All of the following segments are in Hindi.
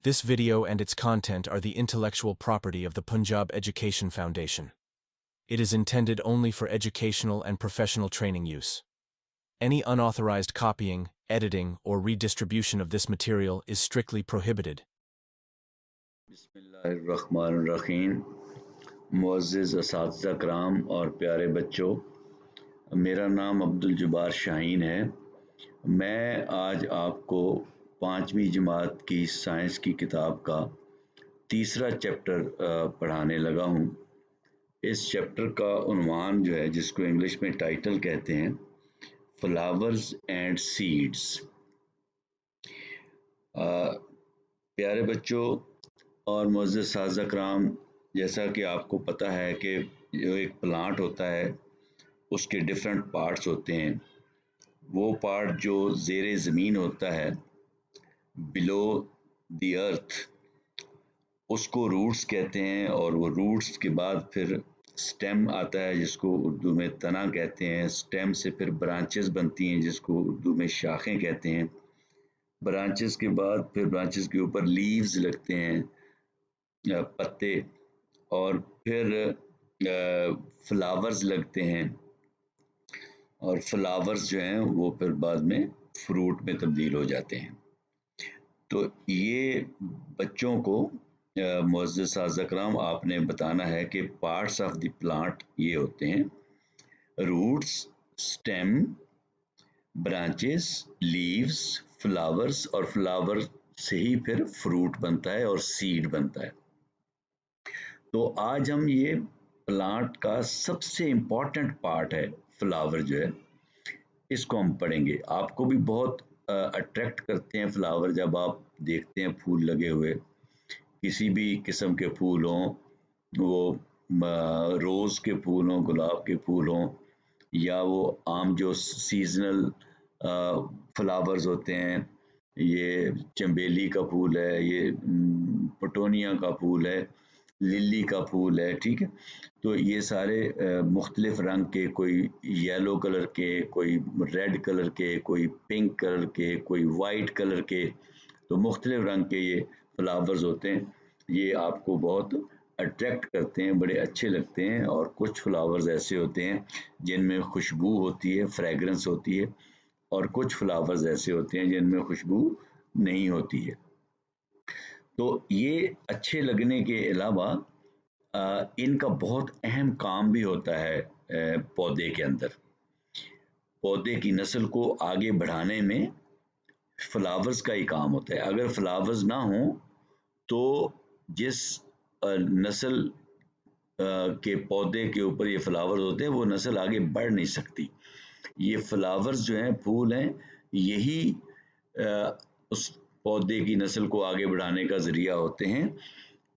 This video and its content are the intellectual property of the Punjab Education Foundation. It is intended only for educational and professional training use. Any unauthorized copying, editing, or redistribution of this material is strictly prohibited. बिस्मिल्लाहिर्रहमानिर्रहीम। मुअज़्ज़िज़ असातिज़ा कराम और प्यारे बच्चों, मेरा नाम अब्दुल जब्बार शाहीन है। मैं आज आपको 5वीं जमात की साइंस की किताब का तीसरा चैप्टर पढ़ाने लगा हूँ। इस चैप्टर का उन्वान जो है, जिसको इंग्लिश में टाइटल कहते हैं, फ्लावर्स एंड सीड्स। प्यारे बच्चों और मुअज़्ज़िज़ असातिज़ा कराम, जैसा कि आपको पता है कि जो एक प्लांट होता है उसके डिफरेंट पार्ट्स होते हैं। वो पार्ट जो ज़ेरे ज़मीन होता है, बिलो द अर्थ, उसको रूट्स कहते हैं। और वो रूट्स के बाद फिर स्टेम आता है, जिसको उर्दू में तना कहते हैं। स्टेम से फिर ब्रांचेस बनती हैं, जिसको उर्दू में शाखें कहते हैं। ब्रांचेस के बाद फिर ब्रांचेस के ऊपर लीव्स लगते हैं, पत्ते, और फिर फ्लावर्स लगते हैं। और फ्लावर्स जो हैं वो फिर बाद में फ्रूट में तब्दील हो जाते हैं। तो ये बच्चों को मुअज़्ज़िज़ असातिज़ा कराम आपने बताना है कि पार्ट्स ऑफ द प्लांट ये होते हैं: roots, stem, branches, leaves, flowers, और फ्लावर से ही फिर फ्रूट बनता है और सीड बनता है। तो आज हम ये प्लांट का सबसे इम्पॉर्टेंट पार्ट है फ्लावर जो है, इसको हम पढ़ेंगे। आपको भी बहुत अट्रैक्ट करते हैं फ्लावर, जब आप देखते हैं फूल लगे हुए, किसी भी किस्म के फूल हों, वो रोज़ के फूल हों, गुलाब के फूल हों, या वो आम जो सीजनल फ्लावर्स होते हैं, ये चमेली का फूल है, ये पटोनिया का फूल है, लिली का फूल है, ठीक है। तो ये सारे मुख्तलिफ रंग के, कोई येलो कलर के, कोई रेड कलर के, कोई पिंक कलर के, कोई वाइट कलर के, तो मुख्तलिफ रंग के ये फ्लावर्स होते हैं। ये आपको बहुत अट्रैक्ट करते हैं, बड़े अच्छे लगते हैं। और कुछ फ्लावर्स ऐसे होते हैं जिनमें खुशबू होती है, फ्रेगरेंस होती है, और कुछ फ्लावर्स ऐसे होते हैं जिनमें खुशबू नहीं होती है। तो ये अच्छे लगने के अलावा इनका बहुत अहम काम भी होता है पौधे के अंदर। पौधे की नस्ल को आगे बढ़ाने में फ्लावर्स का ही काम होता है। अगर फ्लावर्स ना हो तो जिस नस्ल के पौधे के ऊपर ये फ्लावर्स होते हैं, वो नस्ल आगे बढ़ नहीं सकती। ये फ्लावर्स जो हैं, फूल हैं, यही उस पौधे की नस्ल को आगे बढ़ाने का ज़रिया होते हैं,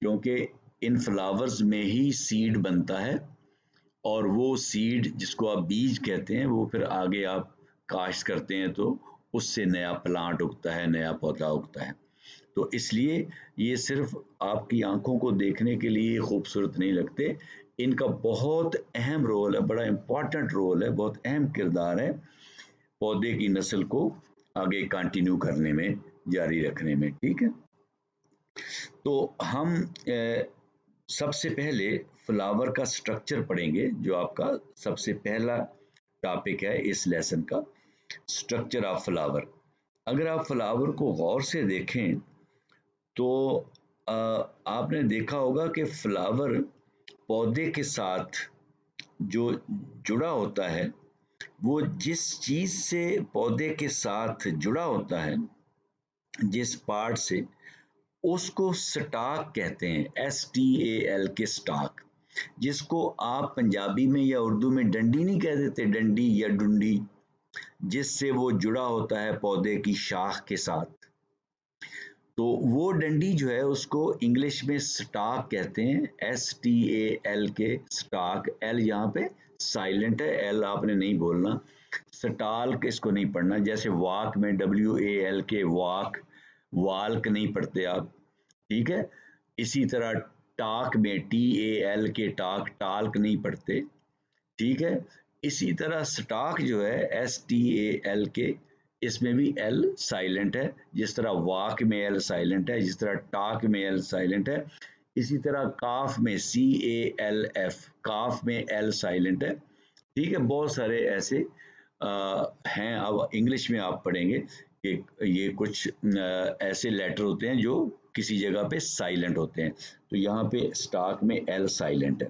क्योंकि इन फ्लावर्स में ही सीड बनता है। और वो सीड, जिसको आप बीज कहते हैं, वो फिर आगे आप काश्त करते हैं तो उससे नया प्लांट उगता है, नया पौधा उगता है। तो इसलिए ये सिर्फ आपकी आंखों को देखने के लिए खूबसूरत नहीं लगते, इनका बहुत अहम रोल है, बड़ा इम्पॉर्टेंट रोल है, बहुत अहम किरदार है पौधे की नस्ल को आगे कंटिन्यू करने में, जारी रखने में, ठीक है। तो हम सबसे पहले फ्लावर का स्ट्रक्चर पढ़ेंगे, जो आपका सबसे पहला टॉपिक है इस लेसन का, स्ट्रक्चर ऑफ फ्लावर। अगर आप फ्लावर को गौर से देखें तो आपने देखा होगा कि फ्लावर पौधे के साथ जो जुड़ा होता है, वो जिस चीज़ से पौधे के साथ जुड़ा होता है, जिस पार्ट से, उसको स्टाक कहते हैं, STAL के स्टाक, जिसको आप पंजाबी में या उर्दू में डंडी नहीं कह देते, डंडी या डुंडी, जिससे वो जुड़ा होता है पौधे की शाख के साथ। तो वो डंडी जो है, उसको इंग्लिश में स्टाक कहते हैं, STAL के स्टाक। एल यहाँ पे साइलेंट है, एल आपने नहीं बोलना। स्टाल्क इसको नहीं पढ़ना, जैसे वाक में WAL के वाक, वाल्क नहीं पढ़ते आप, ठीक है। इसी तरह टाक में TAL के टाक, टाल्क नहीं पढ़ते, ठीक है। इसी तरह स्टाक जो है, STAL के इसमें भी एल साइलेंट है, जिस तरह वाक में एल साइलेंट है, जिस तरह टाक में एल साइलेंट है, इसी तरह काफ में CALF, काफ में एल साइलेंट है। ठीक है, बहुत सारे ऐसे हैं। अब इंग्लिश में आप पढ़ेंगे कि ये कुछ ऐसे लेटर होते हैं जो किसी जगह पे साइलेंट होते हैं। तो यहाँ पे स्टाक में एल साइलेंट है।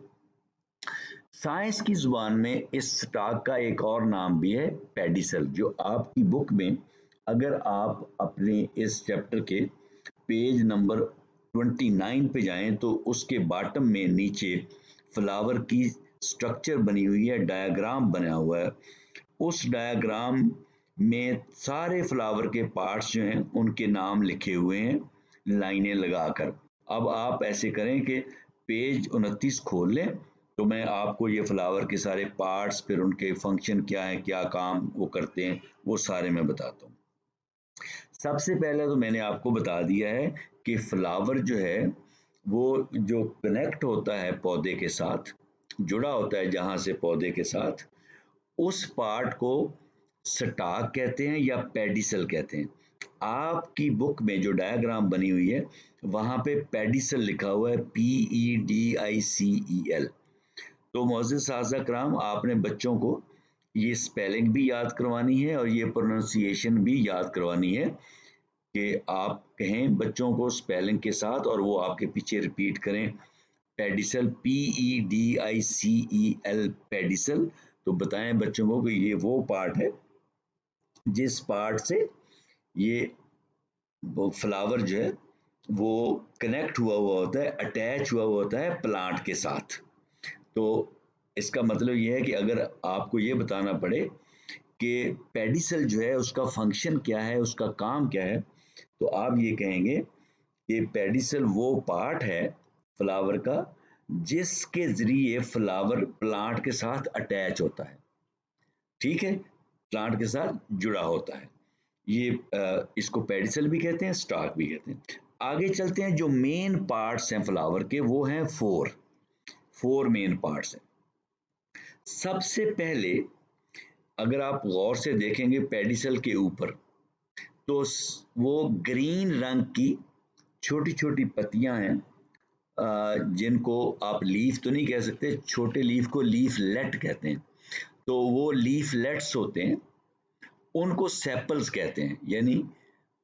साइंस की जुबान में इस स्टाक का एक और नाम भी है, पेडिसल, जो आपकी बुक में अगर आप अपने इस चैप्टर के पेज नंबर 29 पे जाएं तो उसके बॉटम में नीचे फ्लावर की स्ट्रक्चर बनी हुई है, डायग्राम बना हुआ है। उस डायग्राम में सारे फ्लावर के पार्ट्स जो हैं उनके नाम लिखे हुए हैं लाइनें लगाकर। अब आप ऐसे करें कि पेज 29 खोल लें, तो मैं आपको ये फ्लावर के सारे पार्ट्स, फिर उनके फंक्शन क्या है, क्या काम वो करते हैं, वो सारे मैं बताता हूँ। सबसे पहले तो मैंने आपको बता दिया है कि फ्लावर जो है वो जो कनेक्ट होता है पौधे के साथ, जुड़ा होता है जहाँ से पौधे के साथ, उस पार्ट को स्टाक कहते हैं या पेडिसल कहते हैं। आपकी बुक में जो डायग्राम बनी हुई है वहाँ पे पेडिसल लिखा हुआ है, PEDICEL। तो मोअज़्ज़िज़ साहब कराम, आपने बच्चों को ये स्पेलिंग भी याद करवानी है और ये प्रोनाउंसिएशन भी याद करवानी है कि आप कहें बच्चों को स्पेलिंग के साथ और वो आपके पीछे रिपीट करें, पेडिसल, PEDICEL, पेडिसल। तो बताएं बच्चों को कि ये वो पार्ट है जिस पार्ट से ये वो फ्लावर जो है वो कनेक्ट हुआ हुआ होता है, अटैच हुआ हुआ होता है प्लांट के साथ। तो इसका मतलब ये है कि अगर आपको ये बताना पड़े कि पेडिसल जो है उसका फंक्शन क्या है, उसका काम क्या है, तो आप ये कहेंगे कि पेडिसल वो पार्ट है फ्लावर का जिसके जरिए फ्लावर प्लांट के साथ अटैच होता है। ठीक है, प्लांट के साथ जुड़ा होता है। ये इसको पेडिसल भी कहते हैं, स्टाक भी कहते हैं। आगे चलते हैं, जो मेन पार्ट्स हैं फ्लावर के वो हैं फोर मेन पार्ट्स हैं। सबसे पहले अगर आप गौर से देखेंगे पेडिसल के ऊपर, तो वो ग्रीन रंग की छोटी छोटी पत्तियां हैं, जिनको आप लीफ तो नहीं कह सकते, छोटे लीफ को लीफलेट कहते हैं। तो वो लीफलेट्स होते हैं, उनको सेपल्स कहते हैं। यानी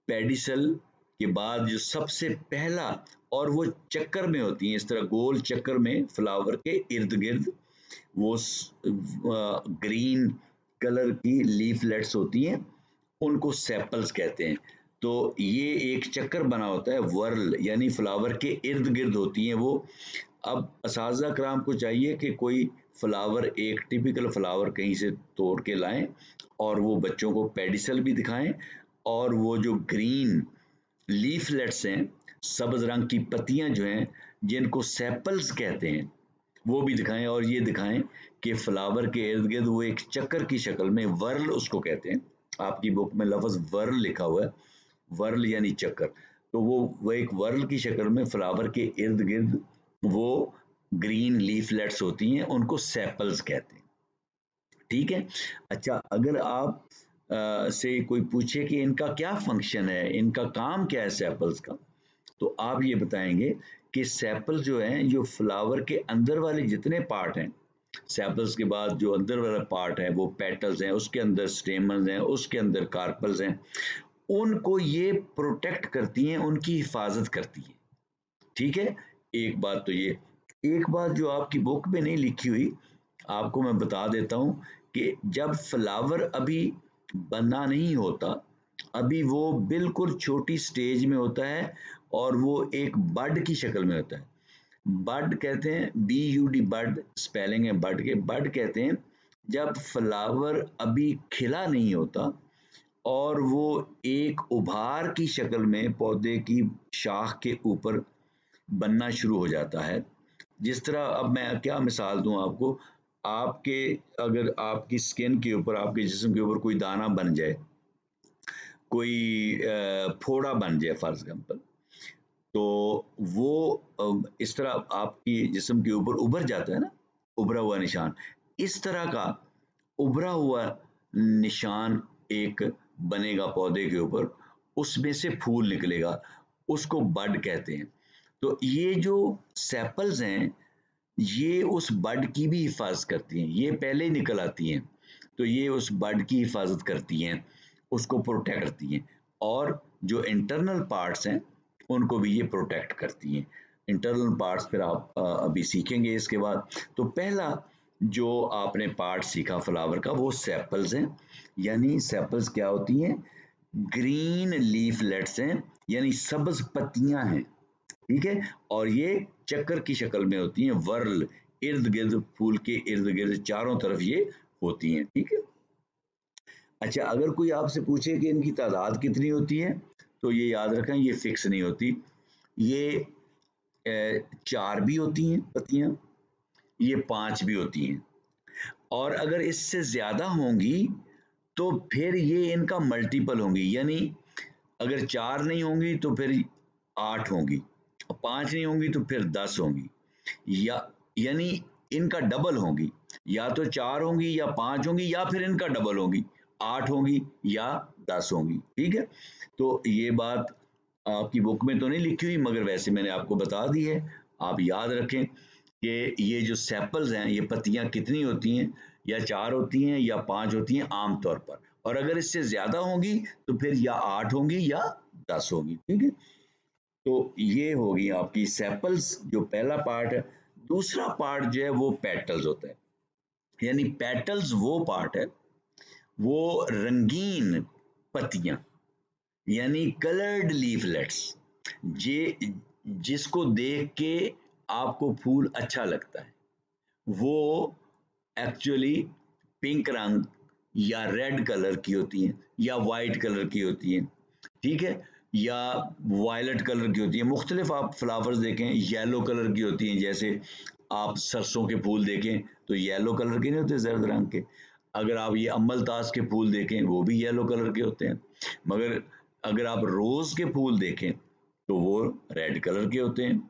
पेडिसल के बाद जो सबसे पहला, और वो चक्कर में होती हैं, इस तरह गोल चक्कर में फ्लावर के इर्द गिर्द वो ग्रीन कलर की लीफलेट्स होती हैं, उनको सेपल्स कहते हैं। तो ये एक चक्कर बना होता है, वर्ल, यानी फ्लावर के इर्द गिर्द होती हैं वो। अब असातिज़ा कराम को चाहिए कि कोई फ्लावर, एक टिपिकल फ्लावर कहीं से तोड़ के लाएं और वो बच्चों को पेडिसल भी दिखाएं, और वो जो ग्रीन लीफलेट्स हैं, सब्ज रंग की पत्तियां जो हैं जिनको सेपल्स कहते हैं, वो भी दिखाएं। और ये दिखाएं कि फ्लावर के इर्द गिर्द वो एक चक्कर की शक्ल में, वर्ल उसको कहते हैं, आपकी बुक में लफ्ज़ वर्ल लिखा हुआ है, वर्ल यानी चक्कर। तो वो एक वर्ल की शक्ल में फ्लावर के इर्द गिर्द वो ग्रीन लीफलेट्स होती हैं, उनको सेपल्स कहते हैं। ठीक है। अच्छा, अगर आप से कोई पूछे कि इनका क्या फंक्शन है, इनका काम क्या है सेपल्स का, तो आप ये बताएंगे कि सेपल जो है, जो फ्लावर के अंदर वाले जितने पार्ट हैं, सेपल्स के बाद जो अंदर वाला पार्ट है वो पेटल्स हैं, उसके अंदर स्टेमन्स हैं, उसके अंदर कार्पल्स हैं, उनको ये प्रोटेक्ट करती हैं, उनकी हिफाजत करती हैं। ठीक है, एक बात तो ये। एक बात जो आपकी बुक में नहीं लिखी हुई, आपको मैं बता देता हूँ कि जब फ्लावर अभी बना नहीं होता, अभी वो बिल्कुल छोटी स्टेज में होता है और वो एक बड की शक्ल में होता है। बड कहते हैं, BUD, बड स्पेलिंग है बड के, बड कहते हैं जब फ्लावर अभी खिला नहीं होता और वो एक उभार की शक्ल में पौधे की शाख के ऊपर बनना शुरू हो जाता है। जिस तरह, अब मैं क्या मिसाल दूं आपको, आपके अगर आपकी स्किन के ऊपर, आपके जिस्म के ऊपर कोई दाना बन जाए, कोई फोड़ा बन जाए फॉर एग्जाम्पल, तो वो इस तरह आपकी जिस्म के ऊपर उभर जाता है ना, उभरा हुआ निशान। इस तरह का उभरा हुआ निशान एक बनेगा पौधे के ऊपर, उसमें से फूल निकलेगा, उसको बड कहते हैं। तो ये जो सेपल्स हैं ये उस बड की भी हिफाजत करती हैं, ये पहले ही निकल आती हैं तो ये उस बड की हिफाजत करती हैं, उसको प्रोटेक्ट करती हैं, और जो इंटरनल पार्ट्स हैं उनको भी ये प्रोटेक्ट करती हैं। इंटरनल पार्ट्स फिर आप अभी सीखेंगे इसके बाद। तो पहला जो आपने पार्ट सीखा फ्लावर का वो सेपल्स हैं, यानी सेपल्स क्या होती हैं, ग्रीन लीफलेट्स हैं, यानी सब्ज पत्तियां हैं, ठीक है, और ये चक्कर की शक्ल में होती हैं, वर्ल इर्द गिर्द, फूल के इर्द गिर्द चारों तरफ ये होती हैं, ठीक है। अच्छा, अगर कोई आपसे पूछे कि इनकी तादाद कितनी होती है तो ये याद रखें ये फिक्स नहीं होती, ये 4 भी होती हैं पत्तियां, ये 5 भी होती हैं, और अगर इससे ज्यादा होंगी तो फिर ये इनका मल्टीपल होंगी, यानी अगर 4 नहीं होंगी तो फिर 8 होंगी, और 5 नहीं होंगी तो फिर 10 होंगी, या यानी इनका डबल होंगी, या तो 4 होंगी या 5 होंगी या फिर इनका डबल होंगी, 8 होंगी या 10 होंगी, ठीक है। तो ये बात आपकी बुक में तो नहीं लिखी हुई मगर वैसे मैंने आपको बता दी है, आप याद रखें कि ये जो सेपल्स हैं ये पत्तियां कितनी होती हैं, या 4 होती हैं या 5 होती हैं आमतौर पर, और अगर इससे ज्यादा होंगी तो फिर या 8 होंगी या 10 होंगी, ठीक है। तो ये होगी आपकी सेपल्स जो पहला पार्ट है। दूसरा पार्ट जो है वो पेटल्स होता है, यानी पेटल्स वो पार्ट है, वो रंगीन पत्तियां, यानी कलर्ड लीफलेट्स, जे जिसको देख के आपको फूल अच्छा लगता है, वो एक्चुअली पिंक रंग या रेड कलर की होती हैं या वाइट कलर की होती हैं, ठीक है, या वायलेट कलर की होती है, मुख्तलिफ आप फ्लावर्स देखें येलो कलर की होती हैं, जैसे आप सरसों के फूल देखें तो येलो कलर के नहीं होते, जर्द रंग के। अगर आप ये अम्बलतास के फूल देखें वो भी येलो कलर के होते हैं, मगर अगर आप रोज के फूल देखें तो वो रेड कलर के होते हैं,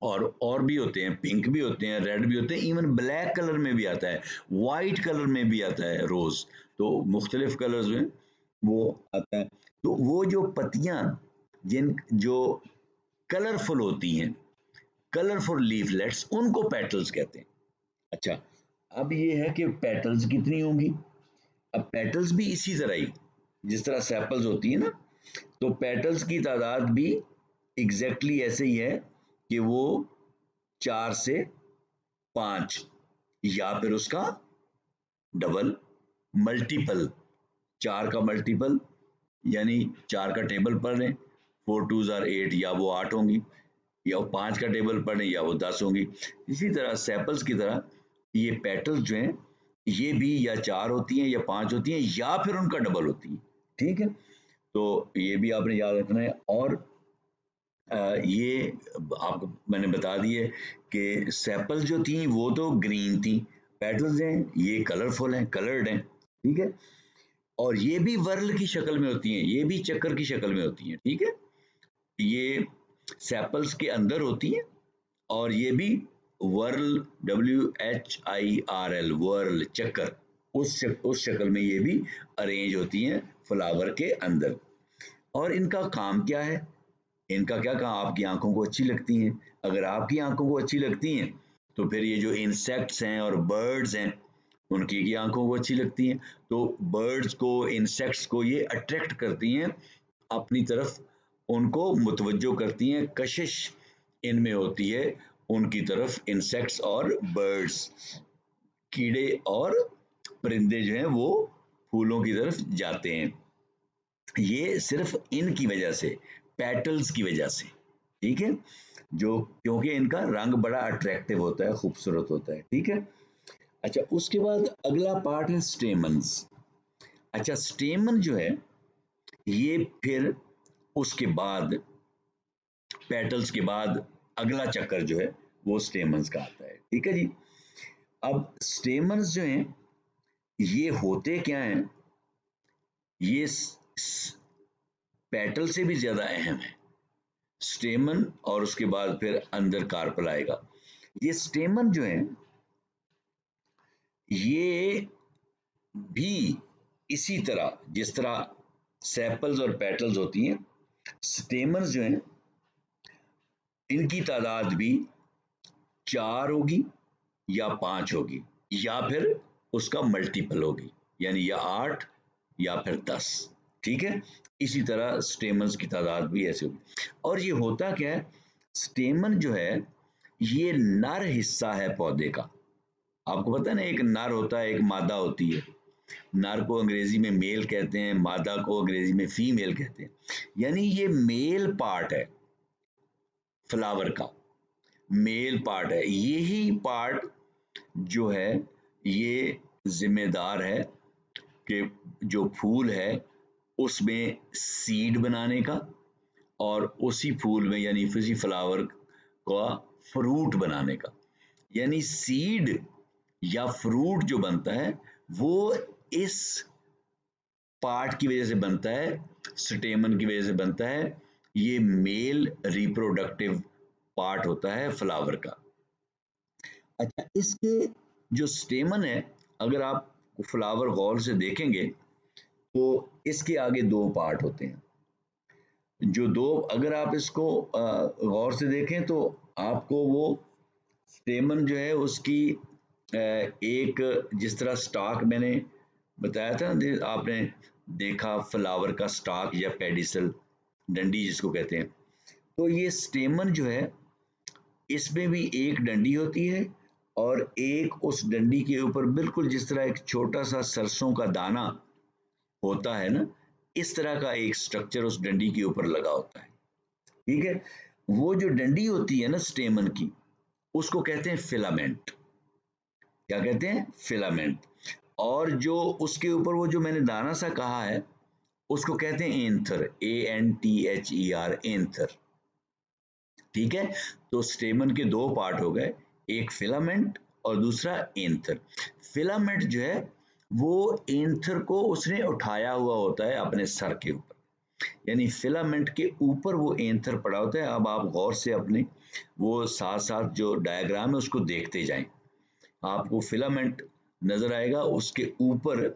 और भी होते हैं, पिंक भी होते हैं, रेड भी होते हैं, इवन ब्लैक कलर में भी आता है, वाइट कलर में भी आता है रोज, तो मुख्तलिफ कलर्स में वो आता है। तो वो जो पत्तियां जिन जो कलरफुल होती हैं, कलरफुल लीफलेट्स, उनको पेटल्स कहते हैं। अच्छा, अब ये है कि पेटल्स कितनी होंगी, अब पेटल्स भी इसी तरह ही जिस तरह सेपल्स होती है ना, तो पेटल्स की तादाद भी एग्जैक्टली ऐसे ही है कि वो 4 से 5 या फिर उसका डबल, मल्टीपल, 4 का मल्टीपल, यानी 4 का टेबल पढ़ लें, 4 2 आर 8, या वो 8 होंगी, या वो 5 का टेबल पढ़ लें या वो 10 होंगी। इसी तरह सेपल्स की तरह ये पेटल्स जो हैं ये भी या 4 होती हैं या 5 होती हैं या फिर उनका डबल होती है, ठीक है। तो ये भी आपने याद रखना है। और ये आपको मैंने बता दिए कि सेपल्स जो थी वो तो ग्रीन थी, पेटल्स हैं ये कलरफुल हैं, कलर्ड हैं, ठीक है, और ये भी वर्ल की शक्ल में होती हैं, ये भी चक्कर की शक्ल में होती हैं, ठीक है। ये सेपल्स के अंदर होती हैं, और ये भी वर्ल, WHIRL, वर्ल, चक्कर, उस शक्ल में ये भी अरेंज होती हैं फ्लावर के अंदर। और इनका काम क्या है, इनका क्या काम, आपकी आंखों को अच्छी लगती हैं, अगर आपकी आंखों को अच्छी लगती हैं तो फिर ये जो इंसेक्ट्स हैं और बर्ड्स हैं उनकी की आंखों को अच्छी लगती हैं, तो बर्ड्स को, इंसेक्ट्स को ये अट्रैक्ट करती हैं अपनी तरफ, उनको मुतवज्जो करती हैं, कशिश इनमें होती है उनकी तरफ, इंसेक्ट्स और बर्ड्स, कीड़े और परिंदे जो हैं वो फूलों की तरफ जाते हैं, ये सिर्फ इनकी वजह से, पेटल्स की वजह से, ठीक है, जो क्योंकि इनका रंग बड़ा अट्रैक्टिव होता है, खूबसूरत होता है, ठीक है। अच्छा, उसके बाद अगला पार्ट है स्टेमन्स। अच्छा, स्टेमन जो है ये फिर उसके बाद, पेटल्स के बाद अगला चक्कर जो है वो स्टेमन्स का आता है, ठीक है जी। अब स्टेमन्स जो हैं ये होते क्या हैं, ये पेटल से भी ज्यादा अहम है, स्टेमन और उसके बाद फिर अंदर कार्पल आएगा। ये स्टेमन जो है ये भी इसी तरह जिस तरह सेपल्स और पेटल्स होती हैं, स्टेमन्स जो हैं इनकी तादाद भी 4 होगी या 5 होगी या फिर उसका मल्टीपल होगी, यानी या 8 या फिर 10। ठीक है, इसी तरह स्टेमन्स की तादाद भी ऐसे होगी। और ये होता क्या है, स्टेमन जो है ये नर हिस्सा है पौधे का। आपको पता है ना, एक नर होता है, एक मादा होती है। नर को अंग्रेजी में मेल कहते हैं, मादा को अंग्रेजी में फीमेल कहते हैं। यानी ये मेल पार्ट है फ्लावर का, मेल पार्ट है। यही पार्ट जो है ये जिम्मेदार है कि जो फूल है उसमें सीड बनाने का और उसी फूल में यानी उसी फ्लावर का फ्रूट बनाने का। यानी सीड या फ्रूट जो बनता है वो इस पार्ट की वजह से बनता है, स्टेमन की वजह से बनता है। ये मेल रिप्रोडक्टिव पार्ट होता है फ्लावर का। अच्छा, इसके जो स्टेमन है, अगर आप फ्लावर गौर से देखेंगे तो इसके आगे 2 पार्ट होते हैं। जो 2, अगर आप इसको गौर से देखें तो आपको वो स्टेमन जो है उसकी एक, जिस तरह स्टाक मैंने बताया था ना, आपने देखा फ्लावर का स्टाक या पेडिसल, डंडी जिसको कहते हैं, तो ये स्टेमन जो है इसमें भी एक डंडी होती है और एक उस डंडी के ऊपर बिल्कुल जिस तरह एक छोटा सा सरसों का दाना होता है ना, इस तरह का एक स्ट्रक्चर उस डंडी के ऊपर लगा होता है। ठीक है, वो जो डंडी होती है ना स्टेमन की, उसको कहते हैं फिलामेंट। क्या कहते हैं? फिलामेंट। और जो उसके ऊपर वो जो मैंने दाना सा कहा है उसको कहते हैं एंथर, ANTHER, एंथर। ठीक है, तो स्टेमन के 2 पार्ट हो गए, एक फिलामेंट और दूसरा एंथर। फिलामेंट जो है वो एंथर को उसने उठाया हुआ होता है अपने सर के ऊपर, यानी फिलामेंट के ऊपर वो एंथर पड़ा होता है। अब आप गौर से अपने वो साथ साथ जो डायग्राम है उसको देखते जाएं, आपको फिलामेंट नजर आएगा, उसके ऊपर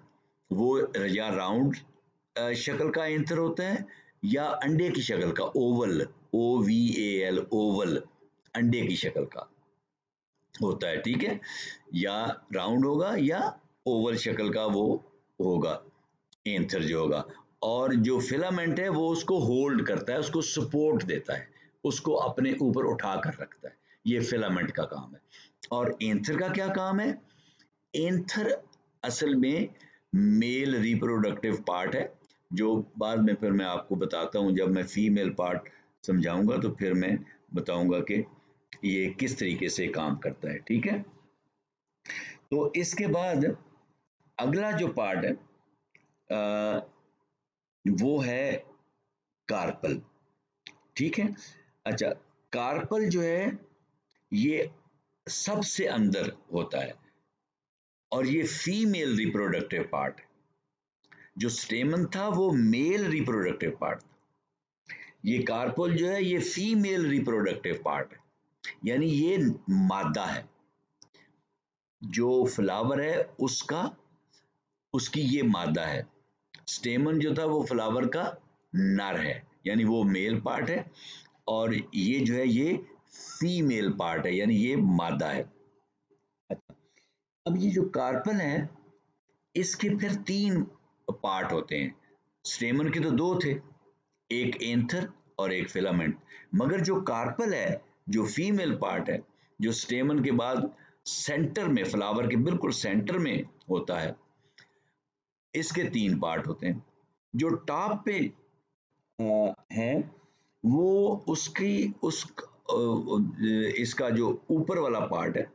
वो या राउंड शक्ल का एंथर होता है या अंडे की शक्ल का, ओवल, OVAL, ओवल, अंडे की शक्ल का होता है। ठीक है, या राउंड होगा या ओवल शक्ल का वो होगा एंथर जो होगा। और जो फिलामेंट है वो उसको होल्ड करता है, उसको सपोर्ट देता है, उसको अपने ऊपर उठा कर रखता है। ये फिलामेंट का काम है। और एंथर का क्या काम है? एंथर असल में मेल रिप्रोडक्टिव पार्ट है, जो बाद में फिर मैं आपको बताता हूँ, जब मैं फीमेल पार्ट समझाऊंगा तो फिर मैं बताऊंगा कि ये किस तरीके से काम करता है। ठीक है, तो इसके बाद अगला जो पार्ट है वो है कार्पल। ठीक है, अच्छा, कार्पल जो है ये सबसे अंदर होता है और ये फीमेल रिप्रोडक्टिव पार्ट है। जो स्टेमन था वो मेल रिप्रोडक्टिव पार्ट था, ये कार्पल जो है ये फीमेल रिप्रोडक्टिव पार्ट है, यानी ये मादा है। जो फ्लावर है उसका, उसकी ये मादा है। स्टेमन जो था वो फ्लावर का नर है, यानी वो मेल पार्ट है, और ये जो है ये फीमेल पार्ट है, यानी ये मादा है। अच्छा, अब ये जो कार्पल है इसके फिर 3 पार्ट होते हैं। स्टेमन के तो 2 थे, एक एंथर और एक फिलामेंट, मगर जो कार्पल है, जो फीमेल पार्ट है, जो स्टेमन के बाद सेंटर में, फ्लावर के बिल्कुल सेंटर में होता है, इसके 3 पार्ट होते हैं। जो टॉप पे है वो उसकी उस इसका जो ऊपर वाला पार्ट है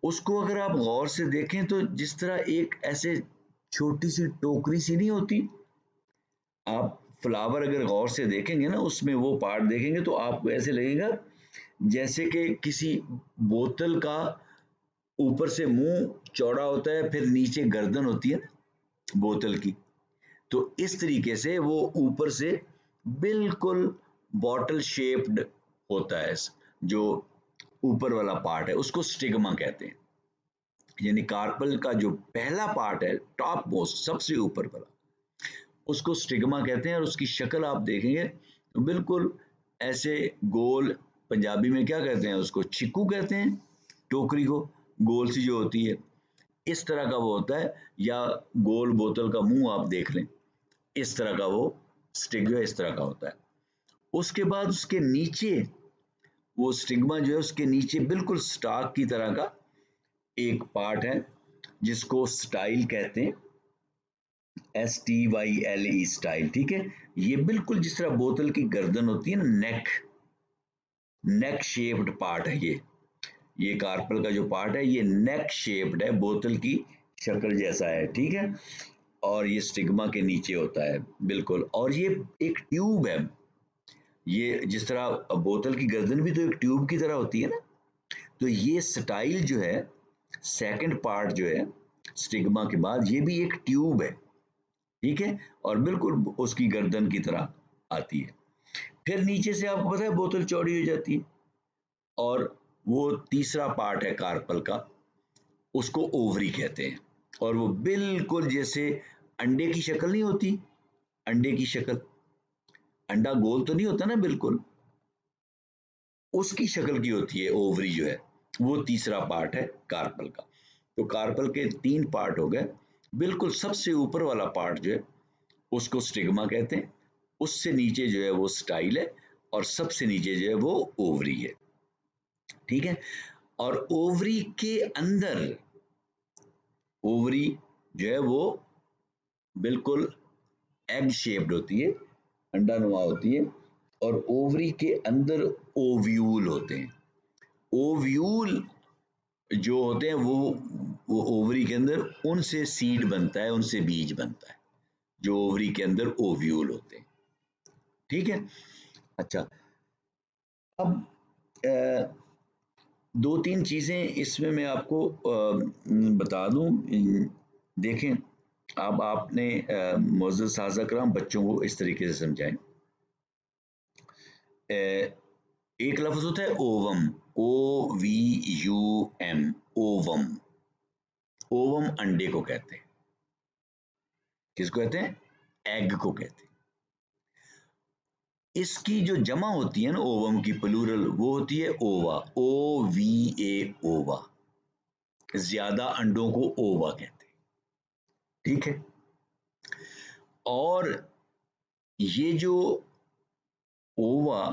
उसको अगर आप गौर से देखें तो जिस तरह एक ऐसे छोटी सी टोकरी सी नहीं होती, आप फ्लावर अगर गौर से देखेंगे ना उसमें वो पार्ट देखेंगे तो आपको ऐसे लगेगा जैसे कि किसी बोतल का ऊपर से मुंह चौड़ा होता है, फिर नीचे गर्दन होती है बोतल की, तो इस तरीके से वो ऊपर से बिल्कुल बॉटल शेप्ड होता है। जो ऊपर वाला पार्ट है उसको स्टिग्मा कहते हैं। यानी कार्पल का जो पहला पार्ट है, टॉप मोस्ट, सबसे ऊपर वाला, उसको स्टिग्मा कहते हैं। और उसकी शक्ल आप देखेंगे तो बिल्कुल ऐसे गोल, पंजाबी में क्या कहते हैं उसको, चिक्कू कहते हैं टोकरी को, गोल सी जो होती है, इस तरह का वो होता है। या गोल बोतल का मुंह आप देख लें, इस तरह का वो स्टिग्मा इस तरह का होता है। उसके बाद उसके नीचे वो स्टिग्मा जो है, उसके नीचे बिल्कुल स्टाक की तरह का एक पार्ट है जिसको स्टाइल कहते हैं, STYLE, स्टाइल, ठीक है। ये बिल्कुल जिस तरह बोतल की गर्दन होती है ना, नेक शेप्ड पार्ट है ये कार्पल का जो पार्ट है ये नेक शेप्ड है, बोतल की शक्ल जैसा है, ठीक है। और ये स्टिग्मा के नीचे होता है बिल्कुल। और ये एक ट्यूब है, ये जिस तरह बोतल की गर्दन भी तो एक ट्यूब की तरह होती है ना, तो ये स्टाइल जो है, सेकंड पार्ट जो है स्टिग्मा के बाद, ये भी एक ट्यूब है, ठीक है। और बिल्कुल उसकी गर्दन की तरह आती है। फिर नीचे से आपको पता है बोतल चौड़ी हो जाती है। और वो तीसरा पार्ट है कार्पल का, उसको ओवरी कहते हैं। और वो बिल्कुल जैसे अंडे की शक्ल नहीं होती, अंडे की शक्ल, अंडा गोल तो नहीं होता ना बिल्कुल, उसकी शक्ल की होती है ओवरी जो है। वो तीसरा पार्ट है कार्पल का। तो कार्पल के 3 पार्ट हो गए। बिल्कुल सबसे ऊपर वाला पार्ट जो है उसको स्टिग्मा कहते हैं, उससे नीचे जो है वो स्टाइल है, और सबसे नीचे जो है वो ओवरी है, ठीक है। और ओवरी के अंदर, ओवरी जो है वो बिल्कुल एग शेप्ड होती है, अंडा नुमा होती है। और ओवरी के अंदर ओव्यूल होते हैं। ओव्यूल जो होते हैं वो ओवरी के अंदर, उनसे सीड बनता है, उनसे बीज बनता है, जो ओवरी के अंदर ओव्यूल होते हैं, ठीक है। अच्छा, अब दो तीन चीजें इसमें मैं आपको बता दूं। देखें, अब आपने मोअज़्ज़ज़ साज़ा कराम बच्चों को इस तरीके से समझाएं। एक लफ्ज होता है ओवम, OVUM, ओवम। ओवम अंडे को कहते हैं। किसको कहते हैं? एग को कहते हैं। इसकी जो जमा होती है ना ओवम की, प्लूरल, वो होती है ओवा, OVA, ओवा। ज्यादा अंडों को ओवा कहते हैं, ठीक है। और ये जो ओवा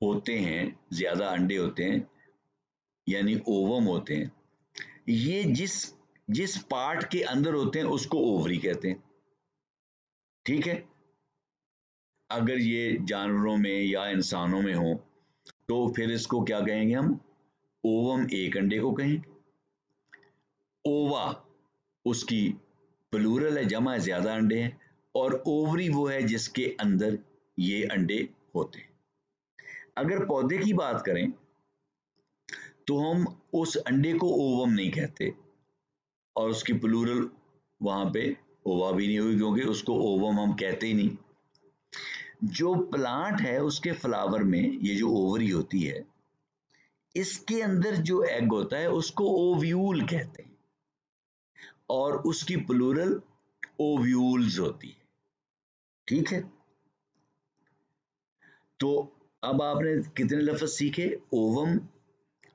होते हैं, ज्यादा अंडे होते हैं, यानी ओवम होते हैं, ये जिस जिस पार्ट के अंदर होते हैं उसको ओवरी कहते हैं, ठीक है। अगर ये जानवरों में या इंसानों में हो तो फिर इसको क्या कहेंगे हम? ओवम एक अंडे को कहेंगे, ओवा उसकी प्लूरल है, जमा है, ज्यादा अंडे हैं, और ओवरी वो है जिसके अंदर ये अंडे होते हैं। अगर पौधे की बात करें तो हम उस अंडे को ओवम नहीं कहते, और उसकी प्लूरल वहां पे ओवा भी नहीं हुई, क्योंकि उसको ओवम हम कहते ही नहीं। जो प्लांट है उसके फ्लावर में ये जो ओवरी होती है, इसके अंदर जो एग होता है उसको ओव्यूल कहते हैं, और उसकी प्लूरल ओव्यूल्स होती है, ठीक है। तो अब आपने कितने लफ्ज सीखे? ओवम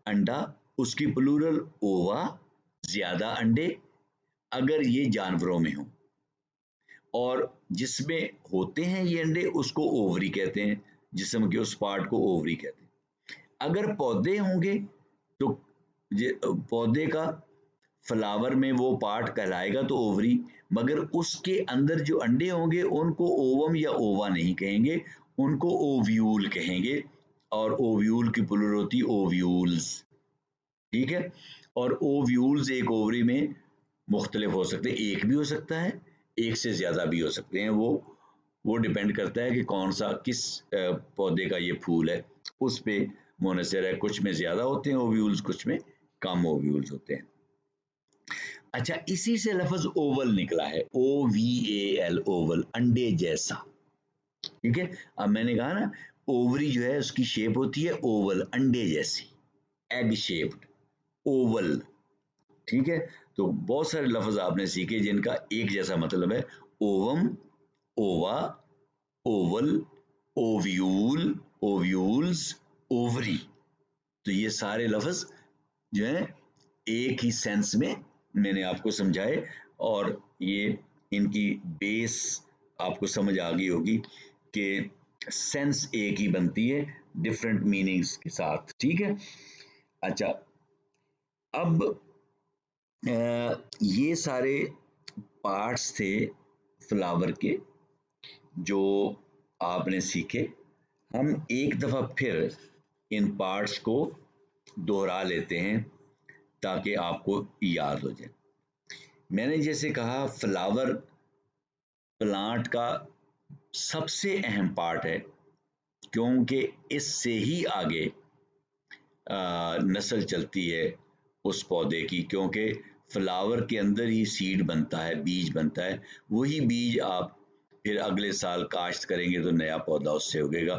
अंडा, उसकी प्लूरल ओवा, ज्यादा अंडे, अगर ये जानवरों में हो, और जिसमें होते हैं ये अंडे उसको ओवरी कहते हैं, जिस्म के उस पार्ट को ओवरी कहते हैं। अगर पौधे होंगे तो पौधे का फ्लावर में वो पार्ट कहलाएगा तो ओवरी, मगर उसके अंदर जो अंडे होंगे उनको ओवम या ओवा नहीं कहेंगे, उनको ओव्यूल कहेंगे। और ओव्यूल की प्लूरल होती है ओव्यूल्स, ठीक है। और ओव्यूल्स एक ओवरी में मुख्तलिफ हो सकते हैं, एक भी हो सकता है, एक से ज्यादा भी हो सकते हैं। वो डिपेंड करता है कि कौन सा, किस पौधे का ये फूल है, उस पे मुनहसर है। कुछ में ज्यादा होते हैं ओव्यूल्स, कुछ में कम ओव्यूल्स होते हैं। अच्छा, इसी से लफ्ज ओवल निकला है, OVAL, ओवल, अंडे जैसा, ठीक है। अब मैंने कहा ना, ओवरी जो है उसकी शेप होती है ओवल, अंडे जैसी, एग शेप्ड, ओवल, ठीक है, तो बहुत सारे लफ्ज आपने सीखे जिनका एक जैसा मतलब है। ओवम, ओवा, ओवल, ओव्यूल, ओव्यूल्स, ओवरी। तो ये सारे लफ्ज जो है एक ही सेंस में मैंने आपको समझाए, और ये इनकी बेस आपको समझ आ गई होगी कि सेंस एक ही बनती है डिफरेंट मीनिंग्स के साथ। ठीक है, अच्छा, अब ये सारे पार्ट्स थे फ्लावर के जो आपने सीखे। हम एक दफ़ा फिर इन पार्ट्स को दोहरा लेते हैं ताकि आपको याद हो जाए। मैंने जैसे कहा फ्लावर प्लांट का सबसे अहम पार्ट है, क्योंकि इससे ही आगे नस्ल चलती है उस पौधे की, क्योंकि फ्लावर के अंदर ही सीड बनता है, बीज बनता है। वही बीज आप फिर अगले साल काश्त करेंगे तो नया पौधा उससे उगेगा।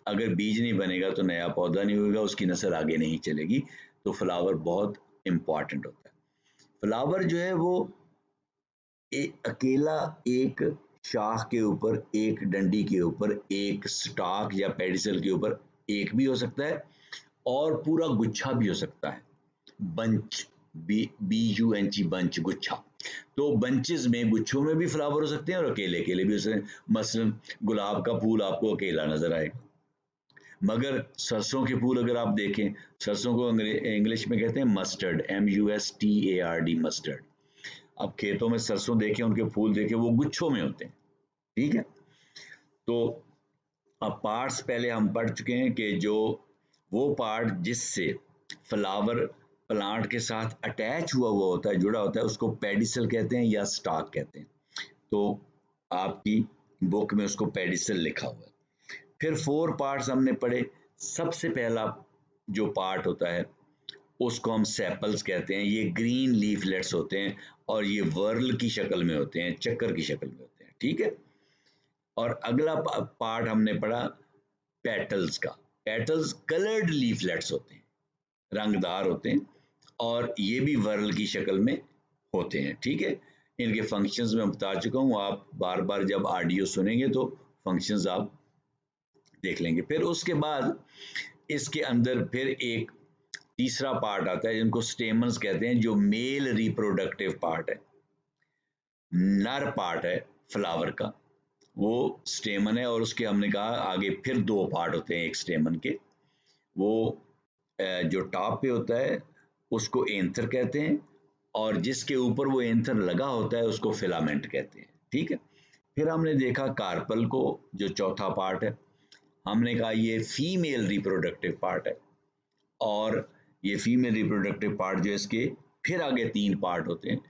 अगर बीज नहीं बनेगा तो नया पौधा नहीं होगा, उसकी नस्ल आगे नहीं चलेगी। तो फ्लावर बहुत इम्पॉर्टेंट होता है। फ्लावर जो है वो अकेला एक शाख के ऊपर, एक डंडी के ऊपर, एक स्टॉक या पेडिसल के ऊपर एक भी हो सकता है, और पूरा गुच्छा भी हो सकता है। बंच, BUNC, बंच, गुच्छा। तो बंचेस में, गुच्छों में भी फ्लावर हो सकते हैं और अकेले अकेले भी हो सकते हैं। मसलन गुलाब का फूल आपको अकेला नजर आएगा, मगर सरसों के फूल अगर आप देखें, सरसों को इंग्लिश में कहते हैं मस्टर्ड, MUSTARD, मस्टर्ड। अब खेतों में सरसों देखें, उनके फूल देखें, वो गुच्छों में होते हैं। ठीक है, तो अब पार्ट्स पहले हम पढ़ चुके हैं कि जो वो पार्ट जिससे फ्लावर प्लांट के साथ अटैच हुआ हुआ होता है, जुड़ा होता है, उसको पेडिसल कहते हैं या स्टॉक कहते हैं। तो आपकी बुक में उसको पेडिसल लिखा हुआ है। फिर 4 पार्ट्स हमने पढ़े। सबसे पहला जो पार्ट होता है उसको हम सेपल्स कहते हैं। ये ग्रीन लीफलेट्स होते हैं और ये वर्ल की शक्ल में होते हैं, चक्कर की शक्ल में होते हैं। ठीक है, और अगला पार्ट हमने पढ़ा पेटल्स का। पेटल्स कलर्ड लीफलेट्स होते हैं, रंगदार होते हैं, और ये भी वर्ल की शक्ल में होते हैं। ठीक है, इनके फंक्शंस मैं बता चुका हूँ, आप बार बार जब ऑडियो सुनेंगे तो फंक्शंस आप देख लेंगे। फिर उसके बाद इसके अंदर फिर एक तीसरा पार्ट आता है जिनको स्टेमन्स कहते हैं, जो मेल रिप्रोडक्टिव पार्ट है, नर पार्ट है फ्लावर का, वो स्टेमन है। और उसके हमने कहा आगे फिर 2 पार्ट होते हैं एक स्टेमन के। वो जो टॉप पे होता है उसको एंथर कहते हैं, और जिसके ऊपर वो एंथर लगा होता है उसको फिलामेंट कहते हैं। ठीक है, फिर हमने देखा कार्पल को, जो चौथा पार्ट है। हमने कहा ये फीमेल रिप्रोडक्टिव पार्ट है, और ये फीमेल रिप्रोडक्टिव पार्ट जो है इसके फिर आगे 3 पार्ट होते हैं।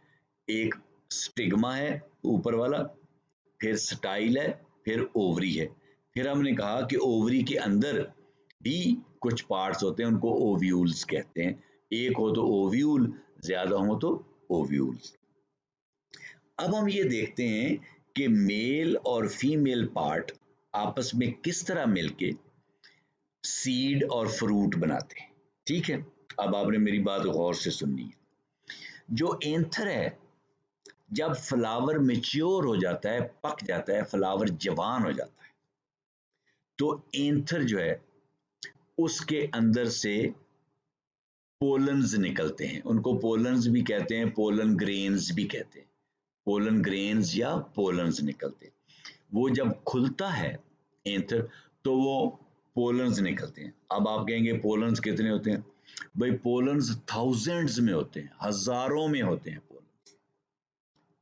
एक स्टिग्मा है ऊपर वाला, फिर स्टाइल है, फिर ओवरी है। फिर हमने कहा कि ओवरी के अंदर भी कुछ पार्ट्स होते हैं, उनको ओव्यूल्स कहते हैं। एक हो तो ओव्यूल, ज्यादा हो तो ओव्यूल्स। अब हम ये देखते हैं कि मेल और फीमेल पार्ट आपस में किस तरह मिलके सीड और फ्रूट बनाते हैं। ठीक है, अब आपने मेरी बात गौर से सुननी है। जो एंथर है, जब फ्लावर मैच्योर हो जाता है, पक जाता है, फ्लावर जवान हो जाता है, तो एंथर जो है उसके अंदर से पोलन्स निकलते हैं। उनको पोलन्स भी कहते हैं, पोलन ग्रेन्स भी कहते हैं। पोलन ग्रेन्स या पोलन्स निकलते हैं। वो जब खुलता है एंथर, तो वो पोलन्स निकलते हैं। अब आप कहेंगे पोलन्स कितने होते हैं? भाई पोलन्स थाउजेंड्स में होते हैं, हजारों में होते हैं पोलन्स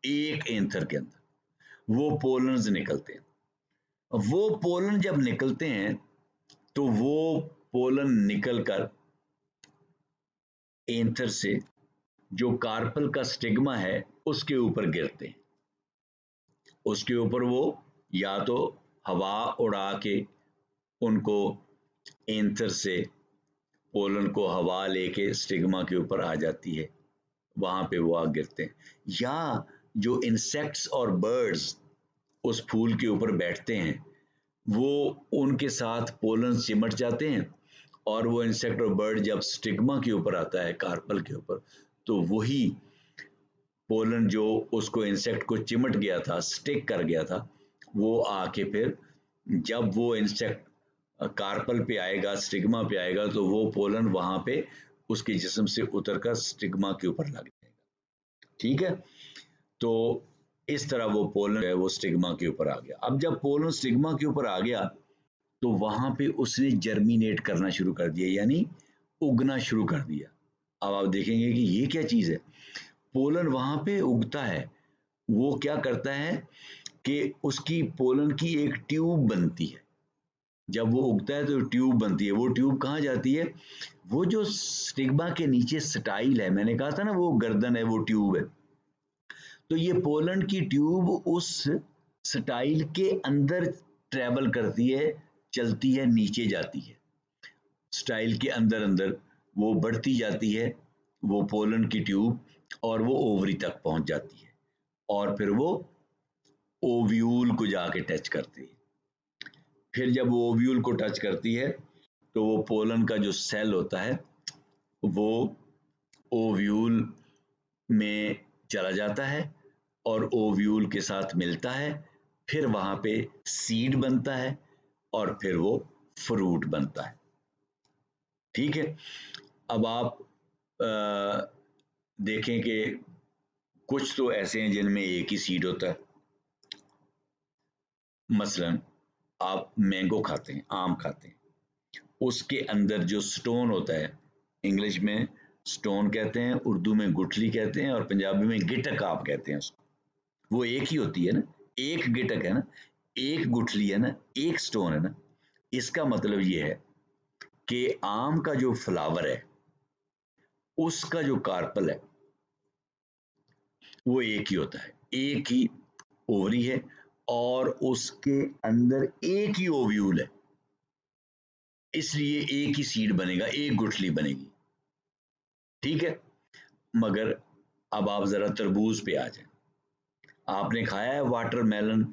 एक एंथर के अंदर। वो पोलन्स निकलते हैं। वो पोलन जब निकलते हैं तो वो पोलन निकलकर एंथर से जो कार्पल का स्टिग्मा है उसके ऊपर गिरते हैं। उसके ऊपर वो या तो हवा उड़ा के उनको एंथर से पोलन को हवा लेके स्टिग्मा के ऊपर आ जाती है, वहां पे वो आ गिरते हैं। या जो इंसेक्ट्स और बर्ड्स उस फूल के ऊपर बैठते हैं, वो उनके साथ पोलन चिमट जाते हैं, और वो इंसेक्ट और बर्ड जब स्टिग्मा के ऊपर आता है, कार्पल के ऊपर, तो वही पोलन जो उसको इंसेक्ट को चिमट गया था, स्टिक कर गया था, वो आके फिर जब वो इंसेक्ट कार्पल पे आएगा, स्टिग्मा पे आएगा, तो वो पोलन वहां पे उसके जिस्म से उतरकर स्टिग्मा के ऊपर लग जाएगा। ठीक है, तो इस तरह वो पोलन है वो स्टिग्मा के ऊपर आ गया। अब जब पोलन स्टिग्मा के ऊपर आ गया तो वहां पे उसने जर्मिनेट करना शुरू कर दिया, यानी उगना शुरू कर दिया। अब आप देखेंगे कि ये क्या चीज है। पोलन वहां पे उगता है, वो क्या करता है कि उसकी पोलन की एक ट्यूब बनती है। जब वो उगता है तो ट्यूब बनती है। वो ट्यूब कहाँ जाती है, वो जो स्टिग्मा के नीचे स्टाइल है, मैंने कहा था ना वो गर्दन है, वो ट्यूब है, तो ये पोलन की ट्यूब उस स्टाइल के अंदर ट्रेवल करती है, चलती है, नीचे जाती है, स्टाइल के अंदर अंदर वो बढ़ती जाती है, वो पोलन की ट्यूब, और वो ओवरी तक पहुंच जाती है, और फिर वो ओव्यूल को जाके टच करती है। फिर जब वो ओव्यूल को टच करती है तो वो पोलन का जो सेल होता है वो ओव्यूल में चला जाता है और ओव्यूल के साथ मिलता है, फिर वहां पे सीड बनता है और फिर वो फ्रूट बनता है। ठीक है, अब आप देखें कि कुछ तो ऐसे हैं जिनमें एक ही सीड होता है। मसलन आप मैंगो खाते हैं, आम खाते हैं, उसके अंदर जो स्टोन होता है, इंग्लिश में स्टोन कहते हैं, उर्दू में गुठली कहते हैं, और पंजाबी में गिटक आप कहते हैं उसको। वो एक ही होती है ना, एक गिटक है ना, एक गुठली है ना, एक स्टोन है ना। इसका मतलब ये है कि आम का जो फ्लावर है उसका जो कार्पल है वो एक ही होता है, एक ही ओवरी है, और उसके अंदर एक ही ओव्यूल है, इसलिए एक ही सीड बनेगा, एक गुठली बनेगी। ठीक है, मगर अब आप जरा तरबूज पे आ जाए। आपने खाया है वाटरमेलन,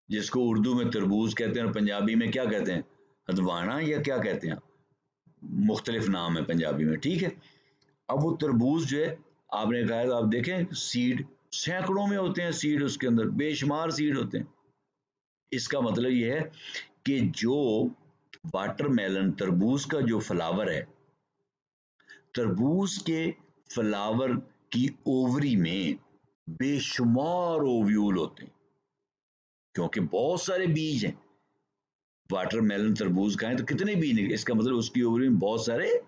जिसको उर्दू में तरबूज कहते हैं और पंजाबी में क्या कहते हैं, हदवाना या क्या कहते हैं, मुख्तलिफ नाम है पंजाबी में। ठीक है, अब वो तरबूज जो है आपने खाया तो आप देखें सीड सैकड़ों में होते हैं, सीड उसके अंदर बेशुमार सीड होते हैं। इसका मतलब ये है कि जो वाटरमेलन तरबूज का जो फ्लावर है, तरबूज के फ्लावर की ओवरी में बेशुमार ओव्यूल होते हैं, क्योंकि बहुत सारे बीज हैं। वाटरमेलन तरबूज खाएं तो कितने बीज निकले, इसका मतलब उसकी ओवरी में बहुत सारे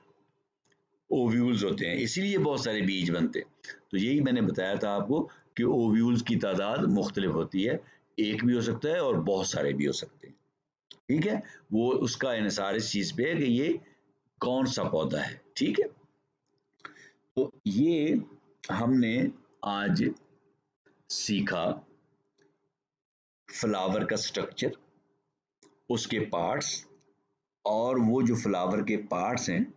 ओव्यूल्स होते हैं, इसीलिए बहुत सारे बीज बनते हैं। तो यही मैंने बताया था आपको कि ओव्यूल्स की तादाद मुख्तलिफ होती है, एक भी हो सकता है और बहुत सारे भी हो सकते हैं। ठीक है, वो उसका इन्हिसार इस चीज पे है कि ये कौन सा पौधा है। ठीक है, तो ये हमने आज सीखा फ्लावर का स्ट्रक्चर, उसके पार्ट्स, और वो जो फ्लावर के पार्ट्स हैं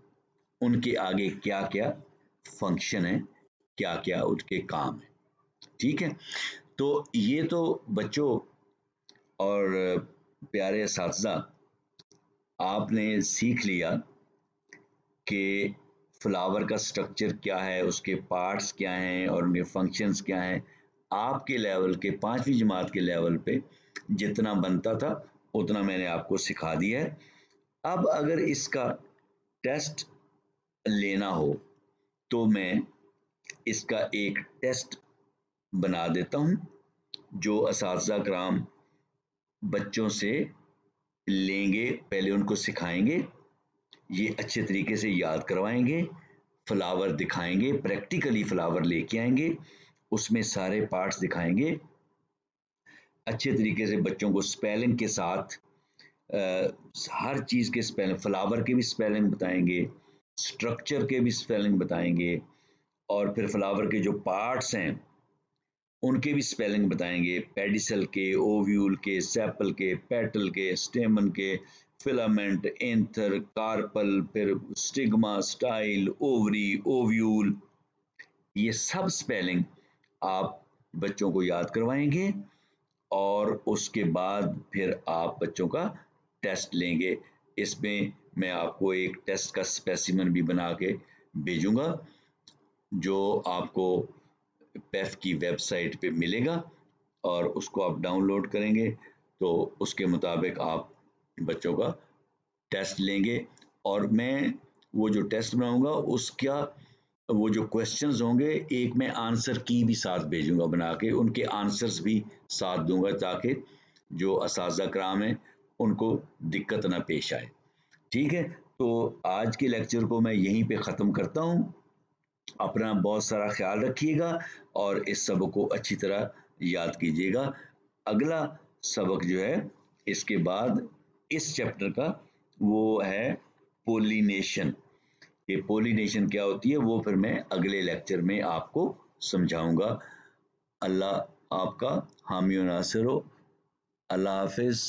उनके आगे क्या क्या फंक्शन है, क्या क्या उनके काम है। ठीक है, तो ये तो बच्चों और प्यारे असातिज़ा आपने सीख लिया कि फ्लावर का स्ट्रक्चर क्या है, उसके पार्ट्स क्या हैं और उनके फंक्शंस क्या हैं। आपके लेवल के 5वीं जमात के लेवल पे जितना बनता था उतना मैंने आपको सिखा दिया है। अब अगर इसका टेस्ट लेना हो तो मैं इसका एक टेस्ट बना देता हूँ, जो असातिज़ा कराम बच्चों से लेंगे, पहले उनको सिखाएंगे, ये अच्छे तरीके से याद करवाएंगे, फ्लावर दिखाएंगे, प्रैक्टिकली फ्लावर लेके आएंगे, उसमें सारे पार्ट्स दिखाएंगे, अच्छे तरीके से बच्चों को स्पेलिंग के साथ हर चीज़ के स्पेलिंग, फ्लावर के भी स्पेलिंग बताएंगे, स्ट्रक्चर के भी स्पेलिंग बताएंगे, और फिर फ्लावर के जो पार्ट्स हैं उनके भी स्पेलिंग बताएंगे, पेडिसल के, ओव्यूल के, सेपल के, पेटल के, स्टेमन के, फिलामेंट, एंथर, कार्पल, फिर स्टिग्मा, स्टाइल, ओवरी, ओव्यूल, ये सब स्पेलिंग आप बच्चों को याद करवाएंगे, और उसके बाद फिर आप बच्चों का टेस्ट लेंगे। इसमें मैं आपको एक टेस्ट का स्पेसिमन भी बना के भेजूंगा, जो आपको पेफ की वेबसाइट पे मिलेगा और उसको आप डाउनलोड करेंगे तो उसके मुताबिक आप बच्चों का टेस्ट लेंगे और मैं वो जो टेस्ट बनाऊंगा उसका वो जो क्वेश्चंस होंगे एक मैं आंसर की भी साथ भेजूंगा बना के, उनके आंसर्स भी साथ दूंगा ताकि जो असातिज़ा कराम हैं उनको दिक्कत ना पेश आए। ठीक है, तो आज के लेक्चर को मैं यहीं पे ख़त्म करता हूँ। अपना बहुत सारा ख्याल रखिएगा और इस सबक को अच्छी तरह याद कीजिएगा। अगला सबक जो है इसके बाद इस चैप्टर का वो है पोलिनेशन। ये पोलिनेशन क्या होती है वो फिर मैं अगले लेक्चर में आपको समझाऊंगा। अल्लाह आपका हामी और नासिर हो। अल्लाह हाफिज़।